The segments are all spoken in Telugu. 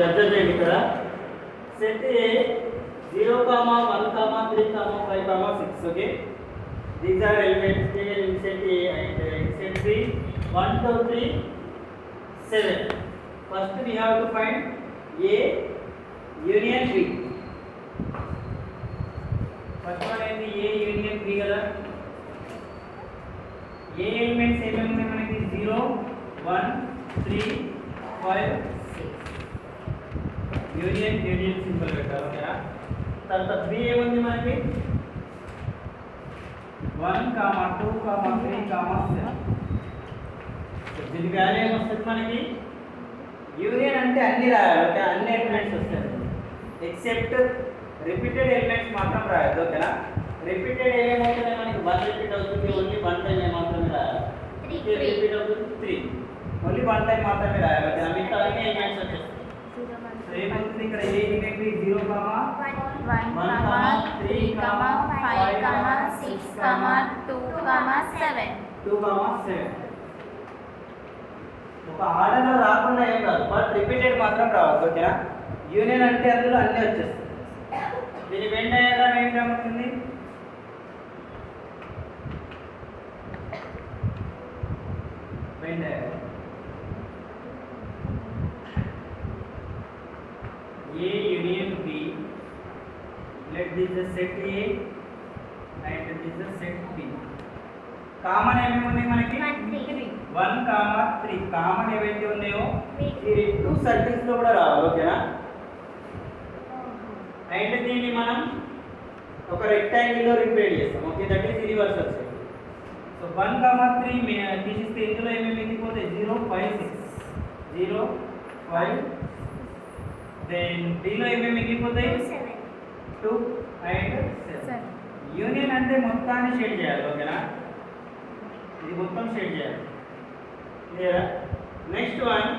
అబ్జర్వ్ చేయండి ఇక్కడ set A 0, 1, 3, 5, 6. Okay, these are elements in set A and in set B 1, 2, 3, 7. First we have to find A union B. First one is the A union B కదా. A elements ఏమేమి ఉన్నాయి మనకి 0, 1, 3, 5, 6. యూనియన్ సింబల్ పెట్టాలి. ఓకేనా? తర్వాత B ఏముంది మనకి 1, 2, 3, 7. దీని వాల్యూ ఏమొస్తుంది మనకి యూనియన్ అంటే అన్ని రాయాలి. ఓకే, అన్ని ఎలిమెంట్స్ వస్తాయి ఎక్సెప్ట్ రిపీటెడ్ ఎలిమెంట్స్ మాత్రం రాయదు. ఓకేనా? రిపీటెడ్ ఏమవుతుంది మనకి 1 రిపీట్ అవుతుంది, ఓన్లీ 1 టైం మాత్రమే రాయాలి. 3 రిపీట్ అవుతుంది, 3 ఓన్లీ 1 టైం మాత్రమే రాయాలి. ఓకేనా? మిగతా అన్ని ఎలిమెంట్స్ వచ్చేస్తాయి. సో ఏమవుతుంది ఇక్కడ ఏ యూనియన్ 0, 1, 3, 5, 6, 2, 7. ఒక ఆర్డర్లో రాకుండా ఏం రాదు, బట్ రిపీటెడ్ మాత్రం రావద్దు. ఓకేనా? యూనియన్ అంటే అందులో అన్నీ వచ్చేస్తాయి. దీని వెన్ డయాగ్రామ్ ఏం రాబోతుంది Venn diagram A union B. Let this is set A and this is set B. Common ఏమేమి ఉన్నాయి మనకి 1, 3. కామన్ ఏవైతే ఉన్నాయో ఈ 2 సర్కిల్స్ లో కూడా రావాలి. ఓకేనా? అండ్ దీన్ని మనం ఒక రెక్టాంగిల్ లో రిపీట్ చేస్తాం. Okay, that is reversal side. So 1, 3 తీసిస్తే ఇందులో ఏమేమి మిగిలిపోతాయి 0, 5, 6. 0, 5. దెన్ దీనిలో ఏమేమి మిగిలిపోతాయి 2 అండ్ 7. యూనియన్ అంటే మొత్తాన్ని షేడ్ చేయాలి. ఓకేనా? ఇది మొత్తం షేడ్ చేయాలి. క్లియరా? నెక్స్ట్ వన్,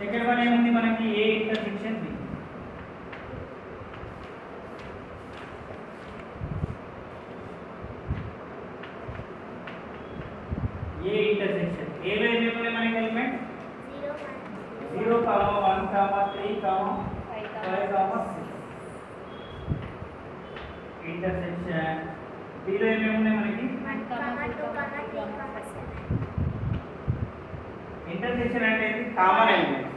సెకండ్ వన్ ఏముంది మనకి A intersection B. A intersection ఏలో ఏమేమి ఉన్నాయి మనకి ఎలిమెంట్ 0, 1, 3, 5, 6. ఇంటర్సెక్షన్ బిలో ఏమేమి ఉన్నాయి మనకి 1, 2, 3, 7. ఇంటర్సెక్షన్ అంటే కామన్ ఎలిమెంట్స్.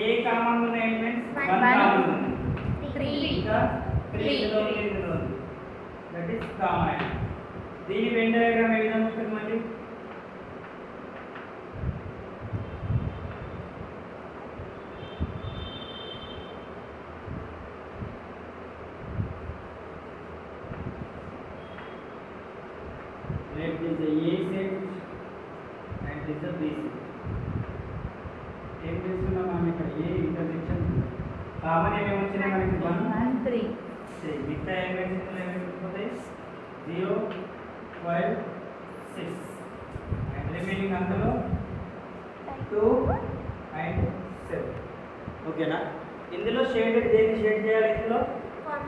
ఏ కామన్ ఉన్న ఎలిమెంట్స్ 1 కామన్ ఉంది, 3 ఇంకా 3 ఇందులో ఉంది. That is common. దీని వెన్ డయాగ్రామ్ ఏ విధంగా ఉంటుంది మళ్ళీ let this is a set and this is b set. ఏం చేస్తున్నాం మనం ఇక్కడ ఏ ఇంటర్సెక్షన్ కామన్ ఏమేమి వచ్చినాయి మనకి 1, 3. మిగతా ఎలిమెంట్స్ ఏమైపోతాయి 0, 5, 6 అండ్ రిమైనింగ్ అందులో 2 అండ్ 7. ఓకేనా? ఇందులో షేడెడ్ దేన్ని షేడ్ చేయాలి, ఇందులో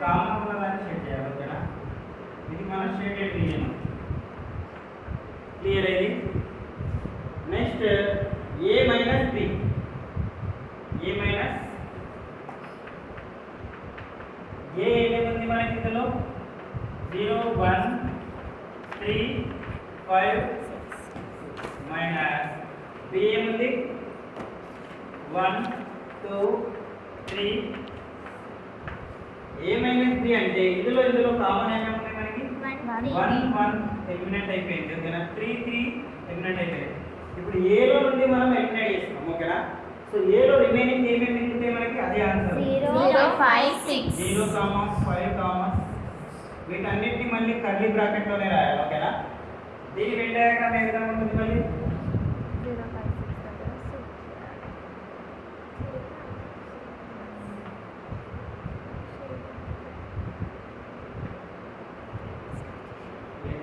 కామన్ ఉన్న దాన్ని షేడ్ చేయాలి. ఓకేనా? ఇది మన షేడెడ్ రీజియన్. క్లియర్ అయింది. నెక్స్ట్ ఏ మైనస్ బి. ఏ మైనస్ ఏ ఏమేమి మనకి ఇందులో 0, 1, 3, 5, 6 మైనస్ బి ఏముంది 1, 2, 3. ఏ మైనస్ బి అంటే ఇందులో కామన్ ఏమేమి ఉన్నాయి మనకి 1, 1 ఎలిమినేట్ అయిపోయింది. ఓకేనా? 3, 3 ఎలిమినేట్ అయిపోయింది. ఇప్పుడు ఏలో నుండి మనం ఎలిమినేట్ చేస్తాం. ఓకేనా? సో ఏలో రిమైనింగ్ ఏమేమి మిగులుతాయి మనకి అదే ఆన్సర్ 0, 5, 6. 0, 5, వీటన్నిటిని మళ్ళీ కర్లీ బ్రాకెట్ లోనే రాయాలి. ఓకేనా? దీని వెన్ డయాగ్రామ్ ఏ విధంగా ఉంటుంది మళ్ళీ 0, 5, 6.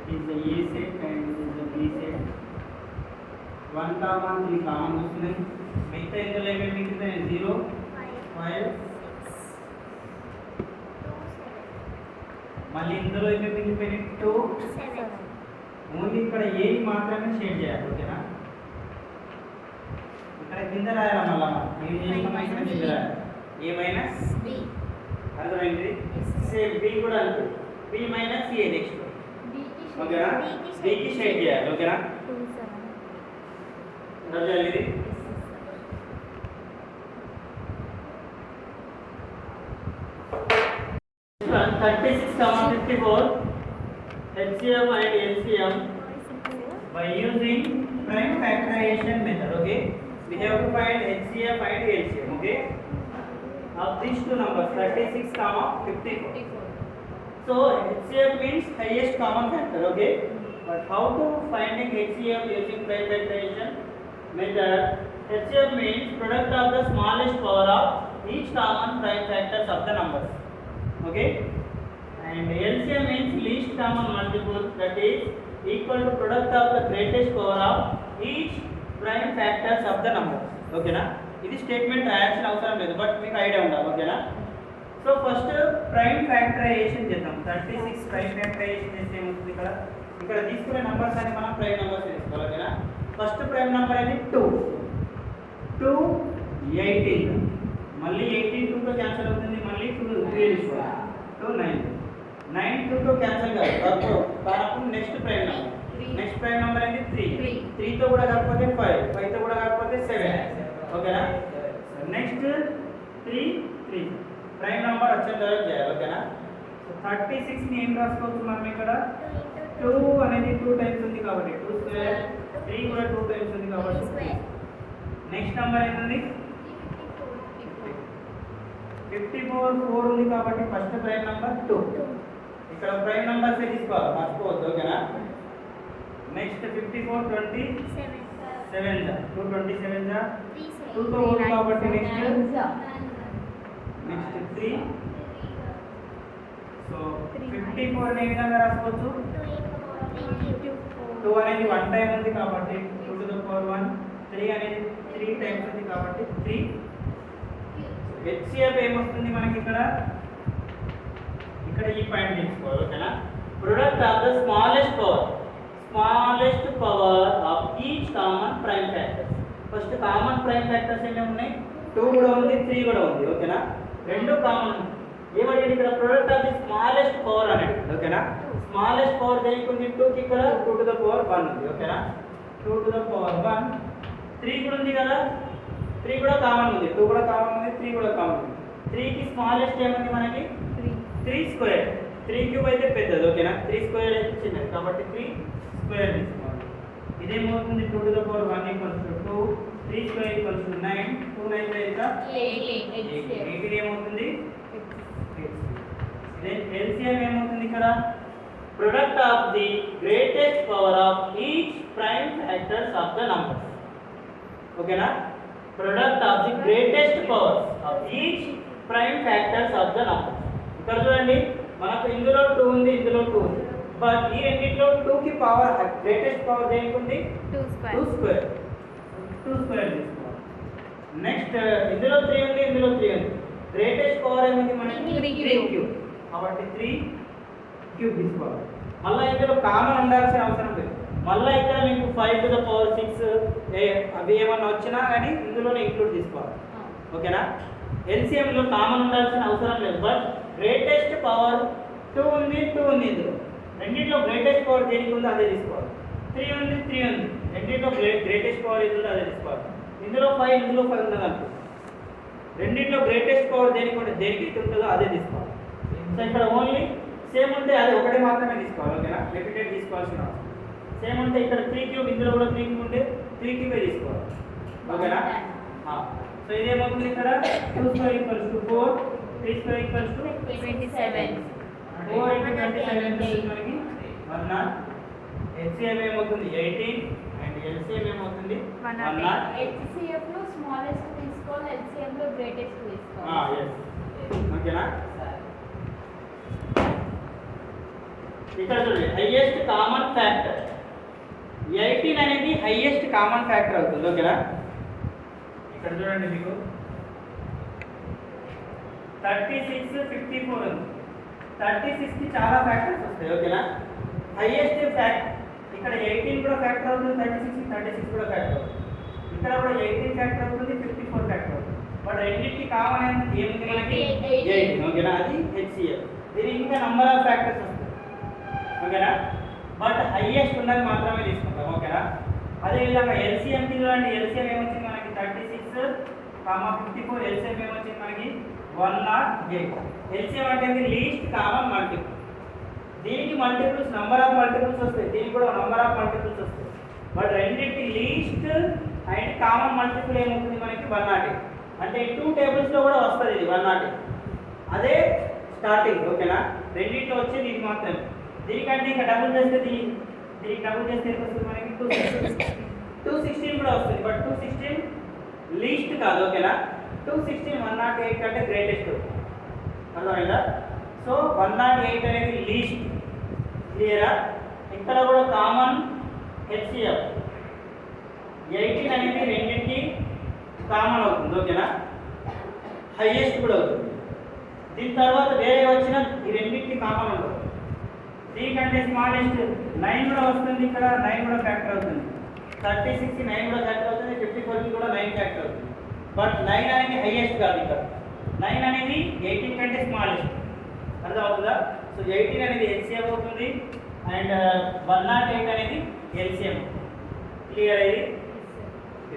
is the A set and this is the B set. 1, 3 common వస్తుంది. మిగతా ఇందులో ఏమేమి మిగులుతాయి 0, 5, 6. మళ్ళీ ఇందులో ఏమేమి మిగిలిపోయినాయి 2, 7. ఓన్లీ ఇక్కడ ఏ మాత్రమే షేడ్ చేయాలి. ఓకేనా? ఇక్కడ కింద రాయాలి మళ్ళా. మీరు చేసిన ఏ మైనస్ B. అర్థమైంది. సేమ్ బి కూడా అంతే, బి మైనస్ ఏ నెక్స్ట్ ఓకేనా. బికి షేడ్ చేయాలి ఓకేనా. 2 7. రాజాలి ఇది 36, 54 HCF and LCM by using prime factorization method. Okay, we have to find HCF and LCM. Okay, of these two numbers 36, 54. So HCF means highest common factor. Okay, but how to finding HCF using prime factorization method? HCF means product of the smallest power of each common prime factors of the numbers. Okay, and LCM means least common multiple, that is equal to product of the greatest power of each prime factors of the numbers. Okay na, ఇది స్టేట్మెంట్ రాయాల్సిన అవసరం లేదు, బట్ మీకు ఐడియా ఉండాలి ఓకేనా. సో ఫస్ట్ ప్రైమ్ ఫ్యాక్టరైజేషన్ చేద్దాం. 36 ప్రైమ్ ఫ్యాక్టరైజేషన్ చేస్తే ఏమవుతుంది, ఇక్కడ తీసుకునే నంబర్స్ అని మనం ప్రైమ్ నంబర్స్ తీసుకోవాలి ఓకేనా. ఫస్ట్ ప్రైమ్ నంబర్ అనేది 2 18, మళ్ళీ 18 2తో క్యాన్సిల్ అవుతుంది, మళ్ళీ 2 తీసుకోవాలి, 2 9 2తో క్యాన్సిల్ కాదు కాకపోతే next prime number, next prime number అనేది 3తో కూడా కాకపోతే 5తో కూడా కాకపోతే 7 ఓకేనా. నెక్స్ట్ 3 ప్రైమ్ నెంబర్ వచ్చేంత వరకు చేయాలి ఓకేనా. సో 36 ని ఏం రాసుకోవచ్చు మనం ఇక్కడ, 2 అనేది 2 టైమ్స్ ఉంది కాబట్టి 2 స్క్వేర్, 3 కూడా 2 టైమ్స్ ఉంది కాబట్టి నెక్స్ట్ నెంబర్ ఏంటండి 54 4 ఉంది కాబట్టి ఫస్ట్ ప్రైమ్ నెంబర్ 2. ఇక్కడ ప్రైమ్ నెంబర్స్ తీసుకోవాలి మర్చిపోవద్దు ఓకేనా. నెక్స్ట్ 54 27 2 27 2తో 1 కాబట్టి నెక్స్ట్ 3. సో 54 ని ఏ విధంగా రాసుకోవచ్చు, 2 అనేది 1 టైం ఉంది కాబట్టి 2 to the power 1, 3 అనేది 3 టైమ్స్ ఉంది కాబట్టి 3. HCF ఏమొస్తుంది మనకి ఇక్కడ ఈ పాయింట్ తీసుకోవాలి ఓకేనా. Product of the smallest power of each common prime factors. First common prime factors ఎన్ని ఉన్నాయి, 2 కూడా ఉంది 3 కూడా ఉంది ఓకేనా. రెండు కామన్ ఏమడిగింది ఇక్కడ, product of the smallest power అనేది ఓకేనా. స్మాలెస్ట్ పవర్ దేనికి ఉంది, 2కి ఇక్కడ 2 to the power 1 ఉంది ఓకేనా. 2 to the power 1, 3 కూడా ఉంది కదా, 3 కూడా కామన్ ఉంది, 2 కూడా కామన్ ఉంది, 3 కూడా కామన్ ఉంది. 3కి స్మాలెస్ట్ ఏముంది మనకి 3 స్క్వేర్, 3 క్యూబ్ అయితే పెద్దది ఓకేనా, 3 స్క్వేర్ అయితే చిన్నది కాబట్టి 3 స్క్వేర్ తీసుకోవాలి. ఇదేమవుతుంది 2 to the power 1 equals to 2, 3 square equals to 9, 2 9 ఎంత 18 ఏమవుతుంది. దెన్ LCM ఏమవుతుంది ఇక్కడ, product of the greatest power of each prime factors of the numbers ఓకేనా. Product of the greatest powers of each prime factors of the numbers. ఇక్కడ చూడండి మనకు ఇందులో 2 ఉంది, ఇందులో 2 ఉంది, బట్ ఈ రెండిట్లో 2కి పవర్ గ్రేటెస్ట్ పవర్ దేనికి ఉంది 2 స్క్వేర్ తీసుకోవాలి. నెక్స్ట్ ఇందులో 3 ఉంది, ఇందులో 3 ఉంది, గ్రేటెస్ట్ పవర్ ఏముంది మనకి 3 క్యూబ్ కాబట్టి 3 క్యూబ్ తీసుకోవాలి. మళ్ళీ ఇందులో కామన్ ఉండాల్సిన అవసరం లేదు, మళ్ళీ ఇక్కడ మీకు 5 to the power 6 అవి ఏమన్నా వచ్చినా కానీ ఇందులోనే ఇంక్లూడ్ తీసుకోవాలి ఓకేనా. LCM లో కామన్ ఉండాల్సిన అవసరం లేదు, బట్ గ్రేటెస్ట్ పవర్ 2 ఉంది, 2 ఉంది, ఇందులో రెండింటిలో గ్రేటెస్ట్ పవర్ దేనికి ఉందో అదే తీసుకోవాలి. 3 ఉంది, 3 ఉంది, రెండింటిలో గ్రేటెస్ట్ పవర్ ఏది ఉందో అదే తీసుకోవాలి. ఇందులో 5, ఇందులో 5 ఉన్నది అనుకో, రెండింటిలో గ్రేటెస్ట్ పవర్ దేనికి ఉంటుందో అదే తీసుకోవాలి. సో ఇక్కడ ఓన్లీ సేమ్ ఉంటే అది ఒకటే మాత్రమే తీసుకోవాలి ఓకేనా, రిపీటెడ్ తీసుకోవాల్సిన అవసరం. సేమ్ ఉంటే ఇక్కడ 3 క్యూబ్, ఇందులో కూడా 3 క్యూబ్ ఉంటే 3 క్యూబే తీసుకోవాలి ఓకేనా. సో ఇదేమవుతుంది ఇక్కడ 2 square equals to 4, 3 square equals to 27. 4 into 27 మనకి 100. HCF ఏమవుతుంది 18 అండ్ LCM ఏమవుతుంది 100. HCF లో స్మాలెస్ట్ తీసుకోవాలి, LCM లో గ్రేటెస్ట్ తీసుకోవాలి. yes ఓకేనా. ఇక్కడ చూడండి హైయెస్ట్ కామన్ ఫ్యాక్టర్ 18 అనేది హైయెస్ట్ కామన్ ఫ్యాక్టర్ అవుతుంది ఓకేనా. ఇక్కడ చూడండి మీకు 36 54 ఉంది, 36కి చాలా ఫ్యాక్టర్స్ వస్తాయి ఓకేనా. హైయెస్ట్ ఫ్యాక్టర్ ఇక్కడ 18 కూడా ఫ్యాక్టర్ అవుతుంది, 36 కూడా ఫ్యాక్టర్ అవుతుంది, ఇక్కడ కూడా 18 ఫ్యాక్టర్ అవుతుంది, 54 ఫ్యాక్టర్ అవుతుంది, బట్ రెండింటికి కామన్ ఏముంది మనకి 18 ఓకేనా, అది హెచ్సిఎఫ్. దీనికి ఇంకా నంబర్ ఆఫ్ ఫ్యాక్టర్స్ వస్తాయి ఓకేనా, బట్ హైయెస్ట్ ఉన్నది మాత్రమే తీసుకుంటాం ఓకేనా. అదేవిధంగా ఎల్సిఎంకి చూడండి, ఎల్సిఎం ఏమొచ్చింది మనకి 36, 54, ఎల్సిఎం ఏమొచ్చింది మనకి 108. ఎల్సిఎం అంటే లీస్ట్ కామన్ మల్టిపుల్. దీనికి మల్టిపుల్స్ నంబర్ ఆఫ్ మల్టిపుల్స్ వస్తాయి, దీనికి కూడా నంబర్ ఆఫ్ మల్టిపుల్స్ వస్తాయి, బట్ రెండింటి లీస్ట్ అండ్ కామన్ మల్టిపుల్ ఏమవుతుంది మనకి 108. అంటే 2 టేబుల్స్లో కూడా వస్తుంది ఇది 108. అదే స్టార్టింగ్ ఓకేనా, రెండింటిలో వచ్చేది ఇది మాత్రమే. దీనికంటే ఇంకా డబుల్ చేస్తే దీనికి డబుల్ చేస్తే ఎంత వస్తుంది మనకి 216 కూడా వస్తుంది, బట్ 216 లీస్ట్ కాదు ఓకేనా. 216 108 కంటే గ్రేటెస్ట్ అర్థమైందా. సో 108 అనేది లీస్ట్, క్లియరా. ఇక్కడ కూడా కామన్ హెచ్సిఎఫ్ 18 అనేది రెండింటికి కామన్ అవుతుంది ఓకేనా, హైయెస్ట్ కూడా అవుతుంది. దీని తర్వాత వేరే వచ్చిన ఈ రెండింటికి కామన్ ఉంటుంది. దీనికంటే స్మాలెస్ట్ 9 కూడా వస్తుంది, ఇక్కడ 9 కూడా ఫ్యాక్టర్ అవుతుంది. 36 9 కూడా ఫ్యాక్టర్ అవుతుంది, 54 కూడా 9 ఫ్యాక్టర్ అవుతుంది, బట్ 9 అనేది హైయెస్ట్ కాదు. ఇక్కడ 9 అనేది 18 కంటే స్మాలెస్ట్, అర్థమవుతుందా. సో 18 అనేది హెచ్సిఎఫ్ అవుతుంది అండ్ 108 అనేది ఎల్సిఎం. క్లియర్ అయ్యి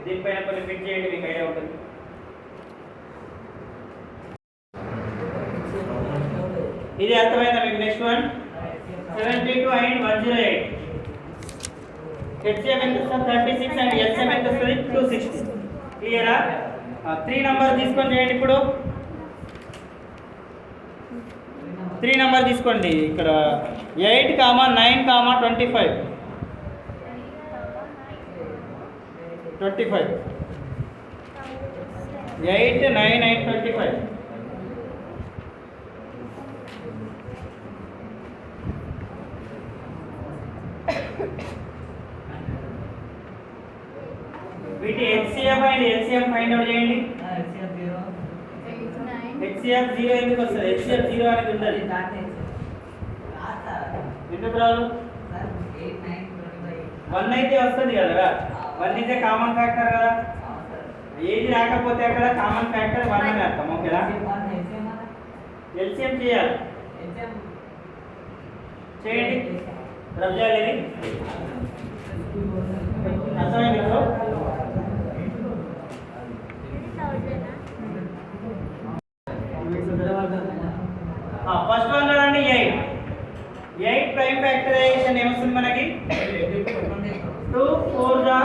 దీనిపైన కొన్ని ఫిట్ చేయండి, మీకు ఐడియా ఉంటుంది. ఇది అర్థమైందా మీకు. Next one 72 and 108. హెచ్సిఎం ఎంత వస్తుంది 36 అండ్ ఎల్సిఎం ఎంత వస్తుంది 260. క్లియరా. 3 నెంబర్ తీసుకొని చేయండి. ఇప్పుడు 3 నెంబర్ తీసుకోండి. ఇక్కడ 8, 9, 25. 8, 9 and 25. వీటి HCF and LCM find out చేయండి. హెచ్సిఎఫ్ 0 ఎందుకు వస్తుంది, హెచ్సిఎఫ్ 0 అనేది ఉండదు, ఎందుకు రాదు. 1 అయితే వస్తుంది కదరా, 1 ఇదే కామన్ ఫ్యాక్టర్ కదా. ఏది రాకపోతే అక్కడ కామన్ ఫ్యాక్టర్ 1 అని అర్థం ఓకేనా. ఎల్సిఎం చేయాలి, చేయండి. రబ్ చేయాలి, అర్థమైంది. ఫస్ట్ వన్ చూడండి 8 ప్రైమ్ ఫ్యాక్టరైజేషన్ ఏమొస్తుంది మనకి 2 4 జా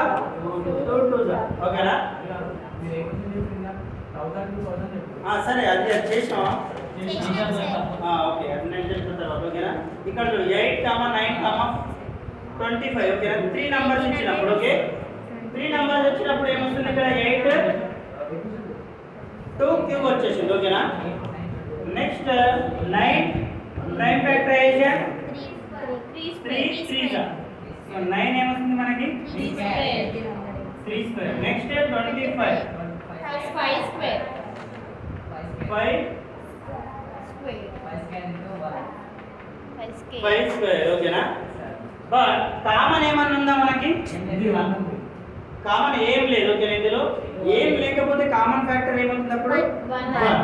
2 2 జా ఓకేనా. సరే అది చేసామా, ఓకే అది నేను చెప్తున్న తర్వాత ఓకేనా. ఇక్కడ 8, 9, 25 ఓకేనా. 3 నంబర్స్ ఇచ్చినప్పుడు ఓకే, 3 నంబర్స్ వచ్చినప్పుడు ఏమొస్తుంది ఇక్కడ 8 2 క్యూబ్ వచ్చేసింది ఓకేనా. నెక్స్ట్ 9 ప్రైమ్ ఫ్యాక్టరైజేషన్ 3 3 జా 9 ఏమొస్తుంది మనకి 3 స్క్వేర్. నెక్స్ట్ 25 5 స్క్వేర్ 5 స్క్వేర్ ఓకేనా. బట్ కామన్ ఏమన్నా ఉందా మనకి, కామన్ ఏం లేదు ఓకేనా. ఇందులో ఏం లేకపోతే కామన్ ఫ్యాక్టర్ ఏమవుతుంది అప్పుడు 1.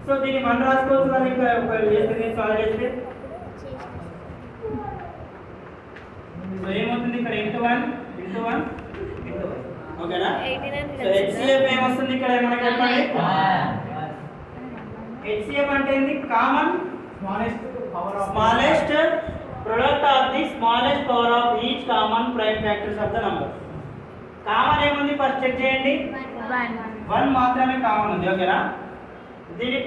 సో దీన్ని 1 రాసుకోవచ్చు కదా, ఇంకా చేస్తే సాల్వ్ చేస్తే. సో ఏమవుతుంది ఇక్కడ ఇంటూ 1 ఓకేనా. సో హెచ్సిఎఫ్ ఏమొస్తుంది ఇక్కడ మనకి చెప్పండి. హెచ్సిఎఫ్ అంటే ఏంది, common smallest product of the smallest power of each common prime factors of the number. Common ఏముంది ఫస్ట్ చెక్ చేయండి, 1 మాత్రమే కామన్ ఉంది ఓకేనా. దీని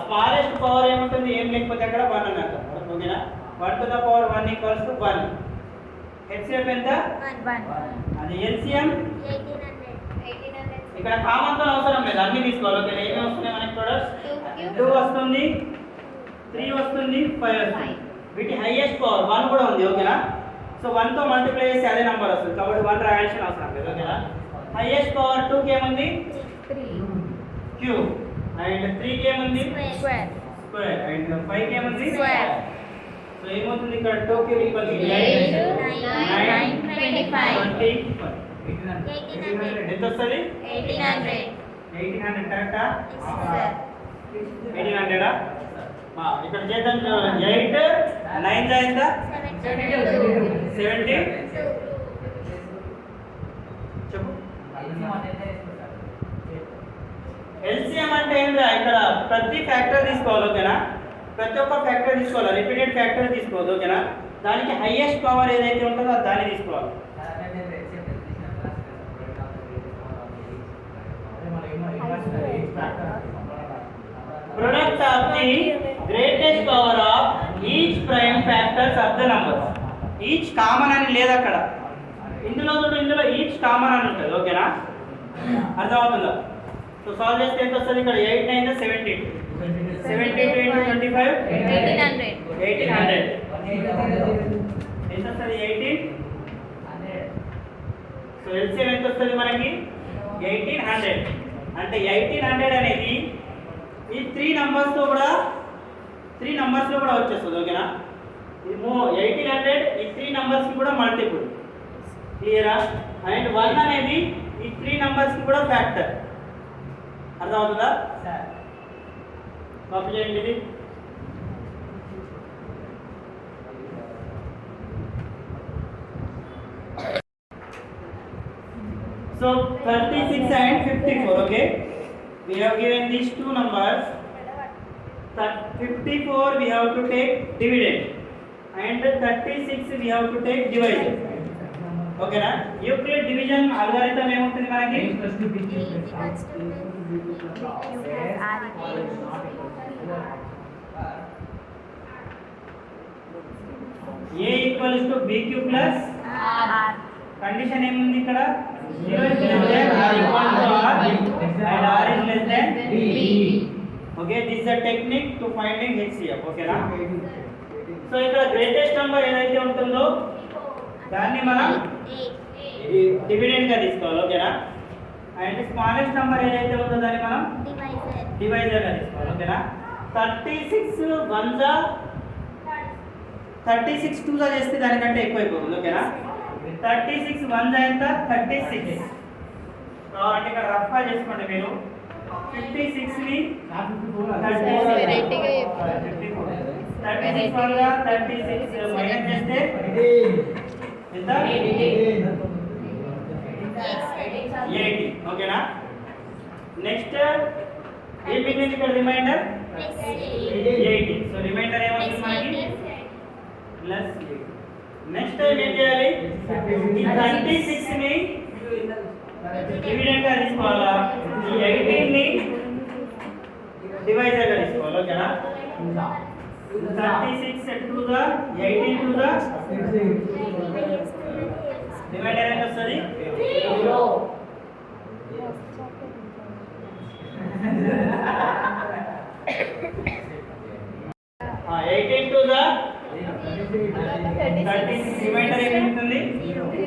స్మాలెస్ట్ పవర్ ఏముంటుంది, ఏం లేకపోతే అక్కడ 1 అని అర్థం ఓకేనా. 1 to the power 1 equals to 1. HCF ఎంత 1. అది ఎల్సిఎం 1800. ఇక్కడ కామన్ తో అవసరం లేదు, అన్ని తీసుకోవాలి ఓకేనా. ఏమేమి వస్తున్నాయి మనకి ప్రొడక్ట్స్ 2 వస్తుంది, 3 వస్తుంది, 5 వస్తుంది. వీటి హైయెస్ట్ పవర్ 1 కూడా ఉంది ఓకేనా. సో 1 తో మల్టిప్లై చేస్తే అదే నెంబర్ వస్తుంది, కాబట్టి 1 రాయాల్సిన అవసరం లేదు ఓకేనా. హైయెస్ట్ పవర్ 2 కి ఏముంది 3 క్యూబ్ అండ్ 3 కి ఏముంది స్క్వేర్ అండ్ 5 కి ఏముంది స్క్వేర్. సో ఏమవుతుంది ఇక్కడ 2 క్యూబ్ ఈక్వల్ 8 9 9 25 20 ఎంత వస్తుంది 1800. 1800 కరెక్టా? Sir. 1800 ఇక్కడ చేద్దాం. 8 9 ఎంత? 70 చెప్పు. ఎల్సిఎం అంటే ఏంటో ఇక్కడ ప్రతి ఫ్యాక్టర్ తీసుకోవాలి, ఓకేనా? ప్రతి ఒక్క ఫ్యాక్టర్ తీసుకోవాలి, రిపీటెడ్ ఫ్యాక్టర్ తీసుకోవద్దు, ఓకేనా? దానికి హైయెస్ట్ పవర్ ఏదైతే ఉంటుందో దాన్ని తీసుకోవాలి. Product of the greatest power of each prime factors of the numbers. Each common అని లేదు అక్కడ, ఇందులో ఈచ్ కామన్ అని ఉంటుంది, ఓకేనా? అర్థమవుతుందా? సో సాల్వ్ చేస్తే ఎంత వస్తుంది? ఇక్కడ 8 9 72 72 into 25 1800. 1800 ఎంత వస్తుంది? 18. సో ఎల్సిఎం ఎంత వస్తుంది మనకి? 1800. అంటే 1800 అనేది ఈ 3 నంబర్స్లో కూడా వచ్చేస్తుంది, ఓకేనా? ఇది 1800 ఈ 3 నంబర్స్కి కూడా మల్టిపుల్, క్లియరా? అండ్ 1 అనేది ఈ 3 నంబర్స్కి కూడా ఫ్యాక్టర్. అర్థమవుతుందా? కాపీ చేయండి ఇది. So 36 and 54, okay? We have given these two numbers. 54 we have to take dividend and 36 we have to take divisor. Okay na? Euclid division algorithm ఏముంటుంది మనకి? A equals to BQ plus R. Condition ఏముంది ఇక్కడ? 0 is less than or equal to R and R is less than B. Okay, this is a technique to finding HCF, okay na? So ఇక్కడ గ్రేటెస్ట్ నంబర్ ఏదైతే ఉంటుందో దాన్ని మనం డివిడెండ్ గా తీసుకోవాలి, ఓకేనా? అండ్ స్మాలెస్ట్ నంబర్ ఏదైతే ఉందో దాన్ని మనం డివైజర్ గా తీసుకోవాలి, ఓకేనా? 36 1 జా 36 2 జా చేస్తే దానికంటే ఎక్కువ అయిపోతుంది, ఓకేనా? 36 1 జా ఎంత? 36. అంటే ఇక్కడ రఫ్ గా చేసుకోండి మీరు. 56 ని 36 వల్ల 36 మైనస్ చేస్తే ఎంత? 80, ఓకేనా? నెక్స్ట్ ఏం మిగిలింది ఇక్కడ? రిమైండర్ 80. సో రిమైండర్ ఏమవుతుంది మనకి? ప్లస్ 80. నెక్స్ట్ టైం ఏం చేయాలి? ఈ 36 ని డివిడెండ్ గా తీసుకోవాలా? ఈ 18 ని డివైజర్ గా తీసుకోవాలి, ఓకేనా? 36 2 గా 18 2 గా డివైడర్ ఎంత వస్తుంది? 0. 18 2 గా 36 రిమైండర్ ఏమి ఉంటుంది?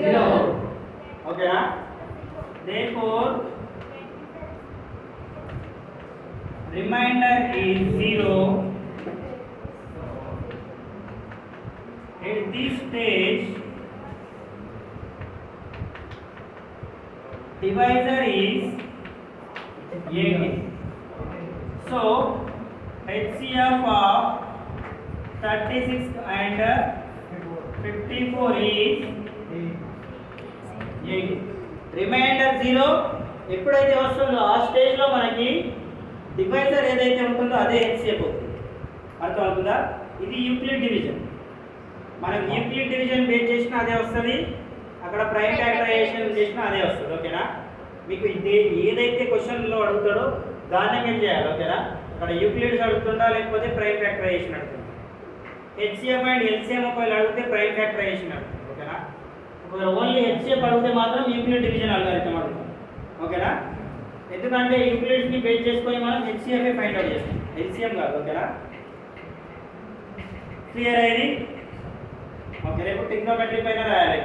0. ఓకేనా? Therefore remainder is 0. At this stage divisor is 80. So HCF of 36 and 54 is 80. Reminder 0 ఎప్పుడైతే వస్తుందో ఆ స్టేజ్లో మనకి డివైజర్ ఏదైతే ఉంటుందో అదే హెచ్సిఎఫ్ అవుతుంది. అర్థమవుతుందా? ఇది యూక్లిడ్ డివిజన్. మనం యూక్లిడ్ డివిజన్ బేస్ చేసినా అదే వస్తుంది, అక్కడ ప్రైమ్ ఫ్యాక్టరైజేషన్ చేసినా అదే వస్తుంది, ఓకేనా? మీకు ఇది ఏదైతే క్వశ్చన్లో అడుగుతాడో దాన్నే మీరు చేయాలి, ఓకేనా? అక్కడ యూక్లిడ్స్ అడుగుతుందా లేకపోతే ప్రైమ్ ఫ్యాక్టరైజేషన్ అడుగుతుందా? హెచ్సిఎఫ్ అండ్ ఎల్సిఎం ఒకవేళ అడిగితే ప్రైమ్ ఫ్యాక్టరైజేషన్ అడుగుతుంది, ఓకేనా? ఓన్లీ హెచ్సిఎఫ్ అడిగితే మాత్రం యూక్లిడ్ డివిజన్ అల్గారిథం అడుగుతాం, ఓకేనా? ఎందుకంటే యూక్లిడ్స్ని బేస్ చేసుకొని మనం హెచ్సిఎఫ్ ఫైండ్ అవుట్ చేస్తాం, ఎల్సిఎం కాదు, ఓకేనా? క్లియర్ అయ్యింది? ఓకే, రేపు ట్రిగ్నోమెట్రీ పైన రాయాలి.